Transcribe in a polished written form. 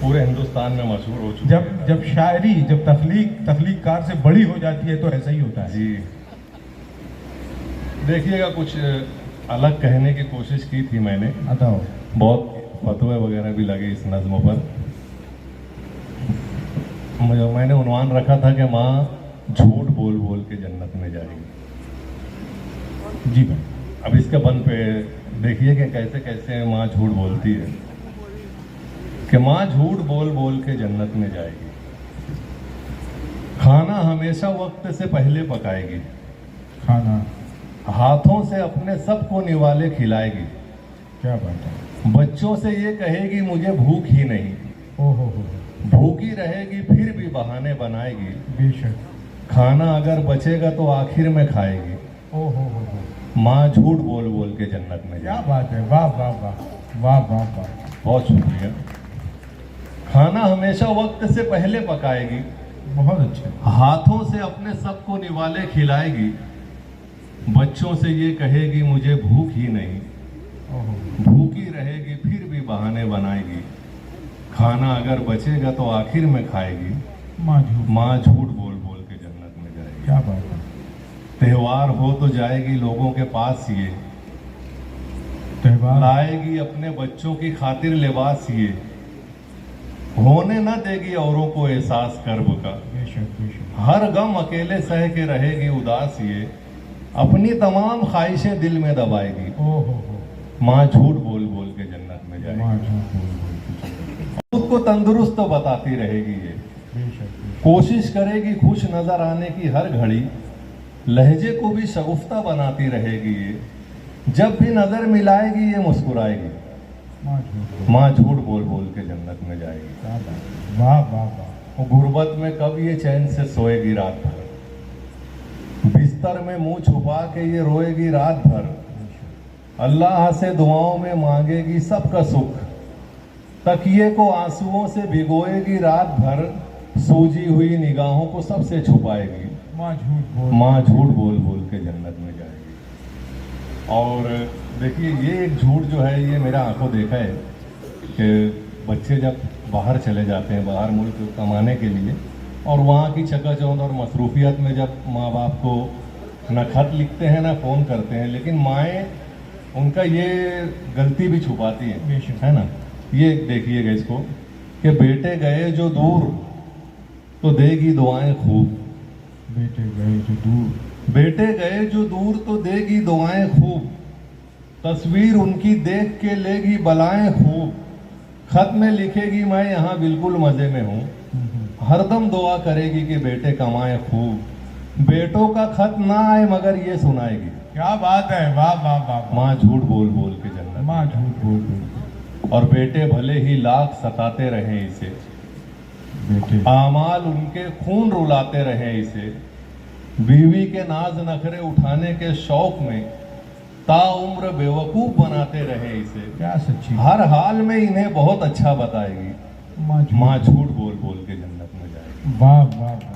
पूरे हिंदुस्तान में मशहूर हो चुकी जब जब शायरी जब तख्लीककार से बड़ी हो जाती है तो ऐसा ही होता है। जी देखिएगा, कुछ अलग कहने की कोशिश की थी मैंने, बताओ। बहुत फतवे वगैरह भी लगे इस नज़्म पर। मैंने उन्वान रखा था कि माँ झूठ बोल बोल के जन्नत में जाएगी। जी भाई। अब इसके बन पे देखिए कि कैसे कैसे माँ झूठ बोलती है कि माँ झूठ बोल बोल के जन्नत में जाएगी, खाना हमेशा वक्त से पहले पकाएगी, खाना हाथों से अपने सबको निवाले खिलाएगी, क्या बात है। बच्चों से ये कहेगी मुझे भूख ही नहीं, ओहो हो, भूखी रहेगी फिर भी बहाने बनाएगी, बेशक। खाना अगर बचेगा तो आखिर में खाएगी, ओहो हो, माँ झूठ बोल बोल के जन्नत में क्या जाएगी। बात है। वाह वाह वाह वाह वाह वाह। बहुत शुक्रिया। खाना हमेशा वक्त से पहले पकाएगी, बहुत अच्छा। हाथों से अपने सबको निवाले खिलाएगी, बच्चों से ये कहेगी मुझे भूख ही नहीं, ओहो, भूखी रहेगी फिर भी बहाने बनाएगी, खाना अगर बचेगा तो आखिर में खाएगी, माँ झूठ। माँ झूठ बोल बोल के जन्नत में जाएगी। क्या बात है। त्योहार हो तो जाएगी लोगों के पास ये, त्योहार लाएगी अपने बच्चों की खातिर लिबास ये, होने न देगी औरों को एहसास कर्ब का, बेशक बेशक। हर गम अकेले सह के रहेगी उदास ये, अपनी तमाम ख्वाहिशें दिल में दबाएगी, ओहो हो, माँ झूठ बोल बोल के जन्नत में जाएगी। माँ झूठ बोल बोल के। खुद को तंदुरुस्त तो बताती रहेगी ये, बेशक बेशक। कोशिश करेगी खुश नजर आने की हर घड़ी, लहजे को भी शगुफ्ता बनाती रहेगी ये, जब भी नजर मिलाएगी ये मुस्कुराएगी, माँ झूठ बोल। माँ झूठ बोल बोल के जन्नत में जाएगी। क्या बात है। वाह वाह वाह। वो गुर्बत में कब ये चैन से सोएगी रात भर, बिस्तर में मुंह छुपा के ये रोएगी रात भर, अल्लाह से दुआओं में मांगेगी सबका सुख, तकिए को आंसुओं से भिगोएगी रात भर, सूजी हुई निगाहों को सबसे छुपाएगी, माँ झूठ बोल। माँ झूठ बोल बोल के जन्नत में जाएगी। और देखिए ये एक झूठ जो है ये मेरा आंखों देखा है कि बच्चे जब बाहर चले जाते हैं, बाहर मुल्क कमाने के लिए, और वहाँ की चकाचौंध और मसरूफियत में जब माँ बाप को न खत लिखते हैं ना फ़ोन करते हैं, लेकिन माएँ उनका ये गलती भी छुपाती हैं, बेशक। है ना। ये देखिएगा इसको कि बेटे गए जो दूर तो देगी दुआएं खूब, बेटे गए जो दूर। बेटे गए जो दूर तो देगी दुआएं खूब, तस्वीर उनकी देख के लेगी बलाएं खूब, खत में लिखेगी मैं यहाँ बिल्कुल मज़े में हूँ, हरदम दुआ करेगी कि बेटे कमाए खूब, बेटों का खत ना आए मगर ये सुनाएगी, क्या बात है। वाह वाह वाह वाह। माँ झूठ बोल बोल के जन्नत। माँ झूठ बोल बोल के। और बेटे भले ही लाख सताते रहें इसे, बेटे आमाल उनके खून रुलाते रहें इसे, बीवी के नाज नखरे उठाने के शौक में ताउम्र बेवकूफ बनाते रहें इसे, क्या सच्ची। हर हाल में इन्हें बहुत अच्छा बताएगी, माँ माँ झूठ बोल बोल के जन्नत में जाएगी। वाह वाह।